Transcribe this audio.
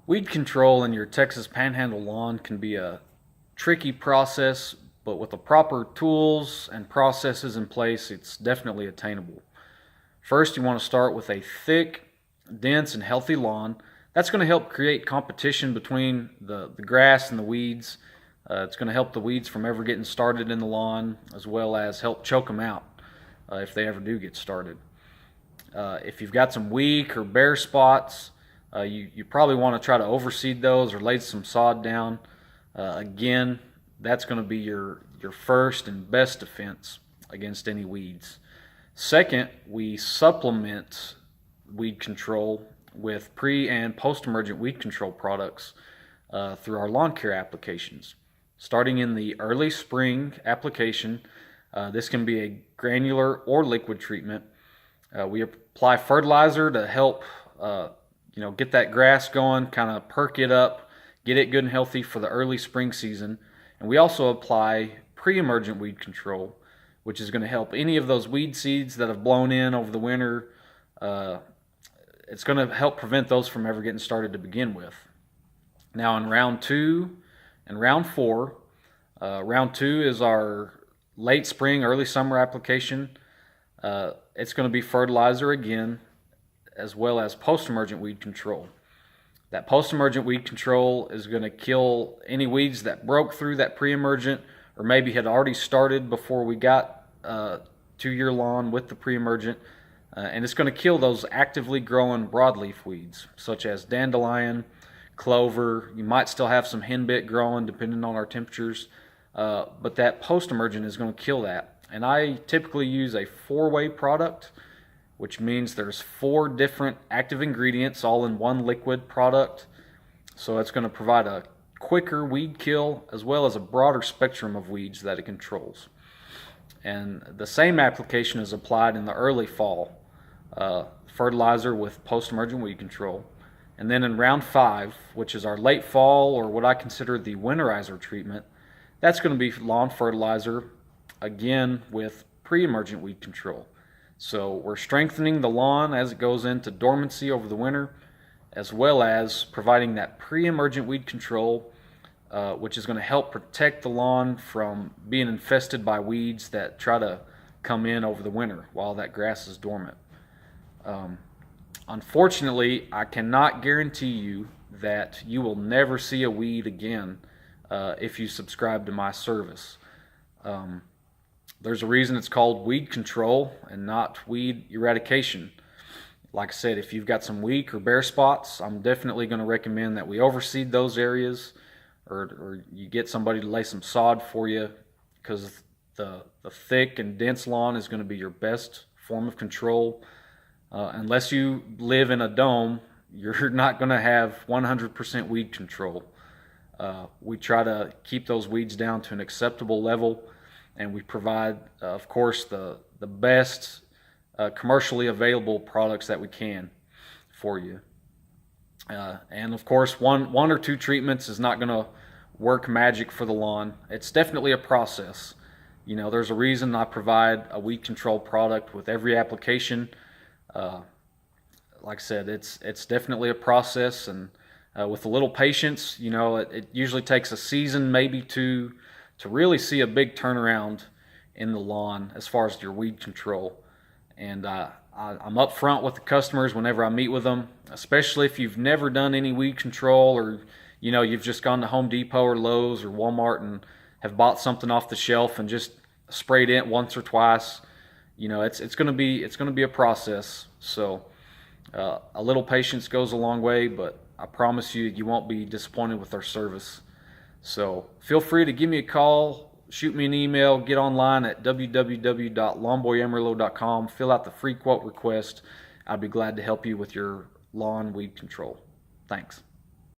Weed control in your Texas Panhandle lawn can be a tricky process, but with the proper tools and processes in place, it's definitely attainable. First, you want to start with a thick, dense, and healthy lawn. That's going to help create competition between the grass and the weeds. It's going to help the weeds from ever getting started in the lawn, as well as help choke them out if they ever do get started. If you've got some weak or bare spots, you probably want to try to overseed those or lay some sod down. Again, that's going to be your first and best defense against any weeds. Second, we supplement weed control with pre and post-emergent weed control products through our lawn care applications. Starting in the early spring application, this can be a granular or liquid treatment. We apply fertilizer to help get that grass going, kind of perk it up, get it good and healthy for the early spring season. And we also apply pre-emergent weed control, which is going to help any of those weed seeds that have blown in over the winter. It's going to help prevent those from ever getting started to begin with. Now in round 2 and round 4, round 2 is our late spring, early summer application. It's going to be fertilizer again, as well as post-emergent weed control. That post-emergent weed control is going to kill any weeds that broke through that pre-emergent or maybe had already started before we got to your lawn with the pre-emergent. And it's going to kill those actively growing broadleaf weeds, such as dandelion, clover. You might still have some henbit growing depending on our temperatures, but that post-emergent is going to kill that. And I typically use a 4-way product, which means there's 4 different active ingredients all in one liquid product. So it's going to provide a quicker weed kill as well as a broader spectrum of weeds that it controls. And the same application is applied in the early fall, fertilizer with post-emergent weed control. And then in round 5, which is our late fall, or what I consider the winterizer treatment, that's going to be lawn fertilizer, again with pre-emergent weed control. So we're strengthening the lawn as it goes into dormancy over the winter, as well as providing that pre-emergent weed control, which is going to help protect the lawn from being infested by weeds that try to come in over the winter while that grass is dormant. Unfortunately, I cannot guarantee you that you will never see a weed again if you subscribe to my service. There's a reason it's called weed control and not weed eradication. Like I said, if you've got some weak or bare spots, I'm definitely going to recommend that we overseed those areas, or you get somebody to lay some sod for you, because the thick and dense lawn is going to be your best form of control. Unless you live in a dome, you're not going to have 100% weed control. We try to keep those weeds down to an acceptable level, and we provide, of course, the best commercially available products that we can for you. And of course, one or 2 treatments is not going to work magic for the lawn. It's definitely a process. There's a reason I provide a weed control product with every application. Like I said, it's definitely a process, and with a little patience, it usually takes a season, maybe to really see a big turnaround in the lawn as far as your weed control. And I'm up front with the customers whenever I meet with them, especially if you've never done any weed control, or you've just gone to Home Depot or Lowe's or Walmart and have bought something off the shelf and just sprayed it once or twice. It's going to be a process. So a little patience goes a long way, but I promise you won't be disappointed with our service. So feel free to give me a call, shoot me an email, get online at www.lawnboyamarillo.com, fill out the free quote request. I'd be glad to help you with your lawn weed control. Thanks.